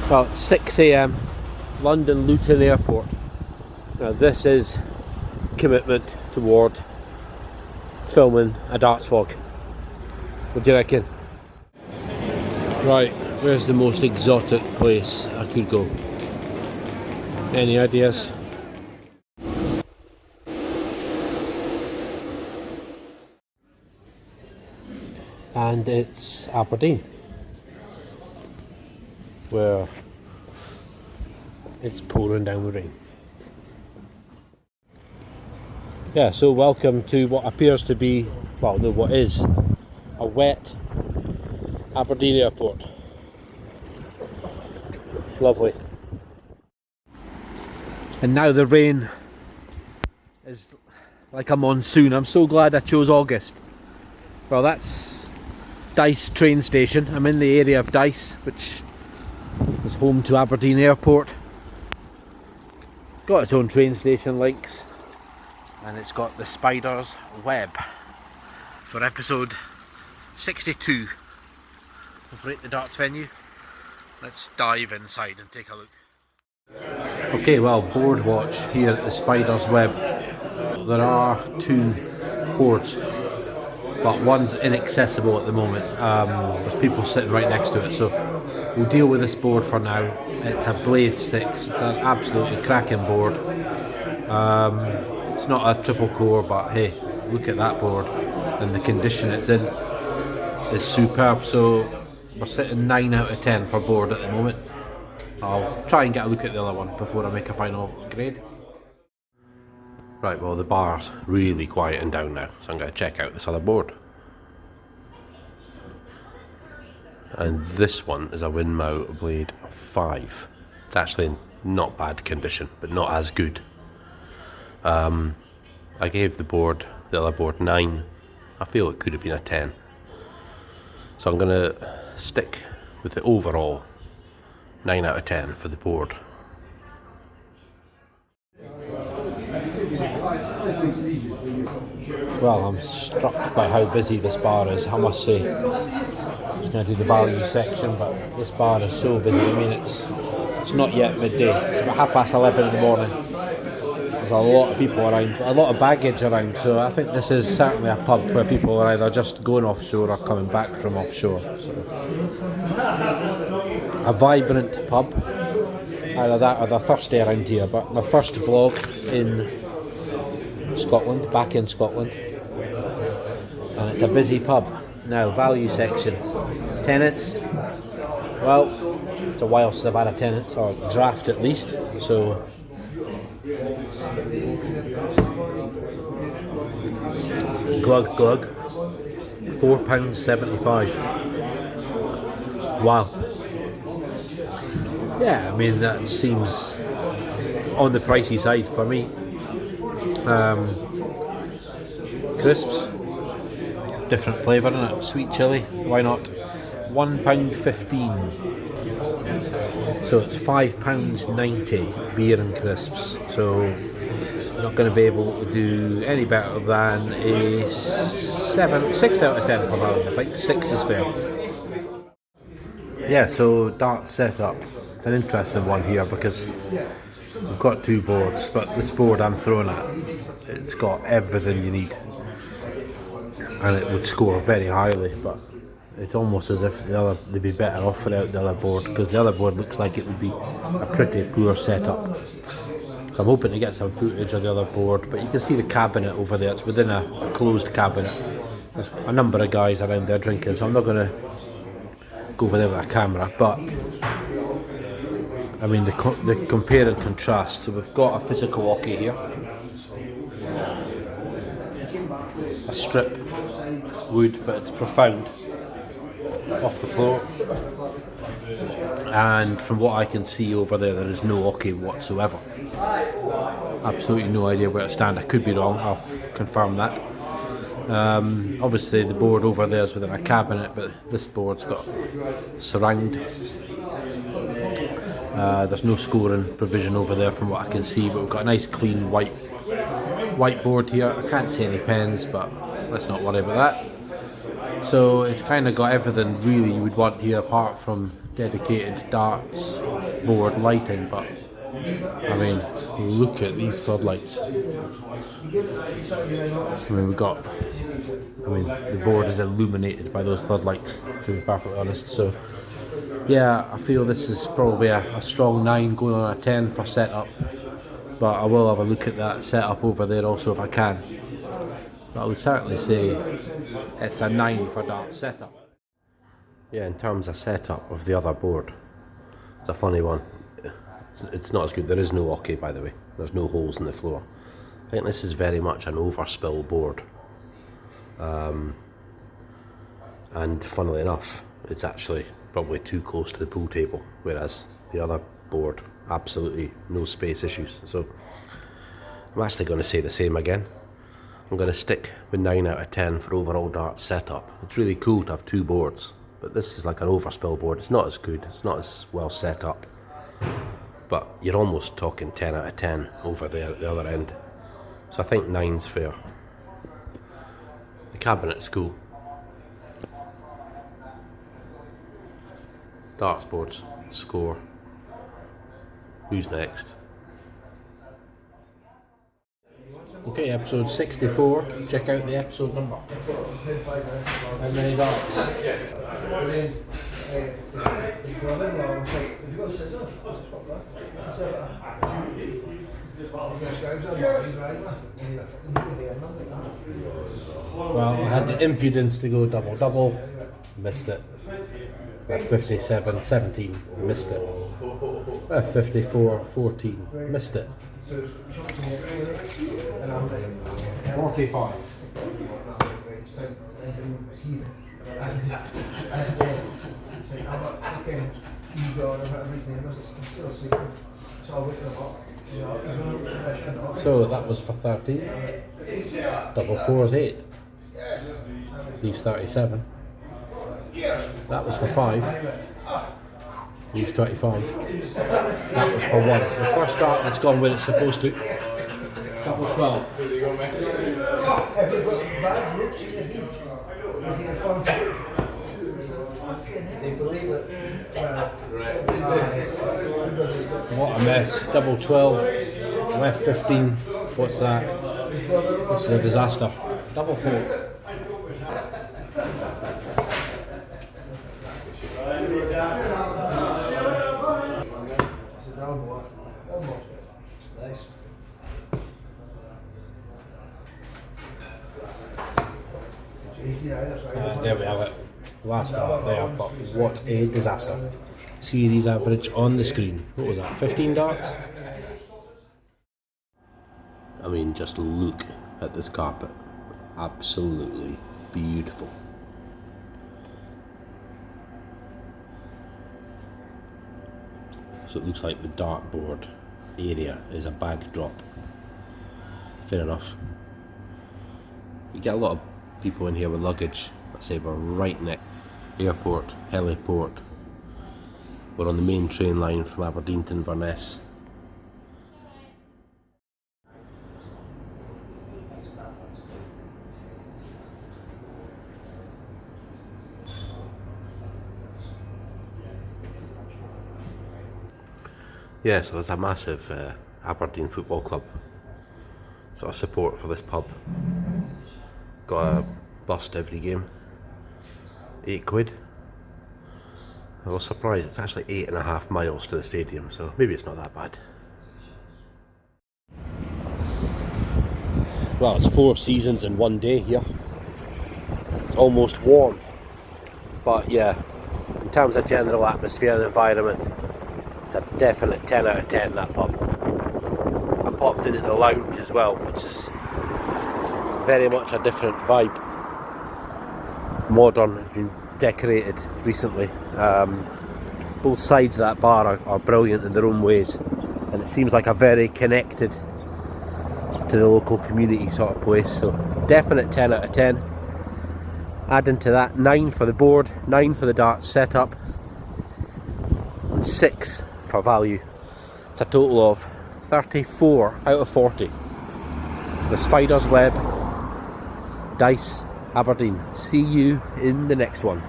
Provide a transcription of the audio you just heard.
Well, it's 6 a.m. London Luton Airport. Now this is commitment toward filming a darts vlog. What do you reckon? Right, where's the most exotic place I could go? Any ideas? And it's Aberdeen, where it's pouring down with rain. Yeah, so welcome to what appears to be, well no, what is a wet Aberdeen airport. Lovely. And now the rain is like a monsoon. I'm so glad I chose August. Well, that's Dice train station. I'm in the area of Dice, which is home to Aberdeen Airport. Got its own train station links, and it's got the spider's web for episode 62 of Rate the Darts Venue. Let's dive inside and take a look. Okay, well, board watch here at the spider's web. There are two boards, but one's inaccessible at the moment. There's people sitting right next to it, so we'll deal with this board for now. It's a Blade 6, it's an absolutely cracking board. It's not a triple core, but hey, look at that board, and the condition it's in is superb. So we're sitting 9 out of 10 for board at the moment. I'll try and get a look at the other one before I make a final grade. Right, well the bar's really quieting down now, so I'm going to check out this other board. And this one is a Winmow Blade 5. It's actually in not bad condition, but not as good. I gave the other board 9. I feel it could have been a 10. So I'm going to stick with the overall 9 out of 10 for the board. Well, I'm struck by how busy this bar is, I must say. I'm just going to do the value section, but this bar is so busy. I mean, it's not yet midday. It's about 11:30 in the morning. There's a lot of people around, a lot of baggage around, so I think this is certainly a pub where people are either just going offshore or coming back from offshore. So, a vibrant pub, either that or they're thirsty around here, but my first vlog in Scotland, back in Scotland, and it's a busy pub. Now, value section. Tenants, well, it's a while since I've had a tenants, or draft at least, so glug glug, £4.75. Wow. Yeah, I mean that seems on the pricey side for me. Crisps, different flavour in it, sweet chilli, why not? £1.15. So it's £5.90 beer and crisps. So you're not going to be able to do any better than a 6 out of 10 for that. I think 6 is fair. Yeah, so dart setup. It's an interesting one here because we've got two boards, but this board I'm throwing at, it's got everything you need, and it would score very highly, but it's almost as if they'd be better off without the other board, because the other board looks like it would be a pretty poor setup. So I'm hoping to get some footage of the other board, but you can see the cabinet over there. It's within a closed cabinet. There's a number of guys around there drinking, so I'm not going to go over there with a camera, but I mean the compare and contrast. So we've got a physical hockey here, a strip wood, but it's profound off the floor, and from what I can see over there, there is no hockey whatsoever. Absolutely no idea where to stand. I could be wrong, I'll confirm that. Obviously the board over there is within a cabinet, but this board's got surround. There's no scoring provision over there from what I can see, but we've got a nice clean white board here. I can't see any pens, but let's not worry about that. So it's kind of got everything really you would want here, apart from dedicated darts board lighting, but I mean, look at these floodlights. I mean, the board is illuminated by those floodlights, to be perfectly honest. So yeah, I feel this is probably a strong 9 going on a 10 for setup, but I will have a look at that setup over there also if I can. But I would certainly say it's a 9 for dart setup. Yeah, in terms of setup of the other board, it's a funny one. It's not as good. There is no oche, by the way. There's no holes in the floor. I think this is very much an overspill board. And funnily enough, it's actually probably too close to the pool table, whereas the other board, absolutely no space issues. So I'm actually going to say the same again. I'm going to stick with 9 out of 10 for overall dart setup. It's really cool to have 2 boards, but this is like an overspill board. It's not as good, it's not as well set up, but you're almost talking 10 out of 10 over the other end. So I think 9's fair. The cabinet's cool. Darts boards, score. Who's next? Okay, episode 64. Check out the episode number. How many darts? Well, I had the impudence to go double, missed it. At 57, 17, missed it. At 54, 14, missed it. 45. So that was for 13. Double 4 is 8. Leaves 37. That was for 5. Leaves 25. That was for 1. The first dart that's gone where it's supposed to. Double 12. What a mess. Double 12. Left 15. What's that? This is a disaster. Double 4. There we have it. Last dart there, but what a disaster. Series average on the screen. What was that, 15 darts? I mean, just look at this carpet. Absolutely beautiful. So it looks like the dartboard area is a bag drop. Fair enough. You get a lot of people in here with luggage. Let's say we're right next airport, heliport. We're on the main train line from Aberdeen to Inverness. Yeah, so there's a massive Aberdeen Football Club sort of support for this pub. Got a bus to every game. £8. I was surprised, it's actually 8.5 miles to the stadium, so maybe it's not that bad. Well, it's 4 seasons in one day here. It's almost warm. But yeah, in terms of general atmosphere and environment, it's a definite 10 out of 10, that pub. I popped into the lounge as well, which is very much a different vibe. Modern, has been decorated recently. Both sides of that bar are brilliant in their own ways, and it seems like a very connected to the local community sort of place. So definite 10 out of 10. Adding to that, 9 for the board, 9 for the darts setup, and 6 for value. It's a total of 34 out of 40 for the Spider's Web Dice Aberdeen. See you in the next one.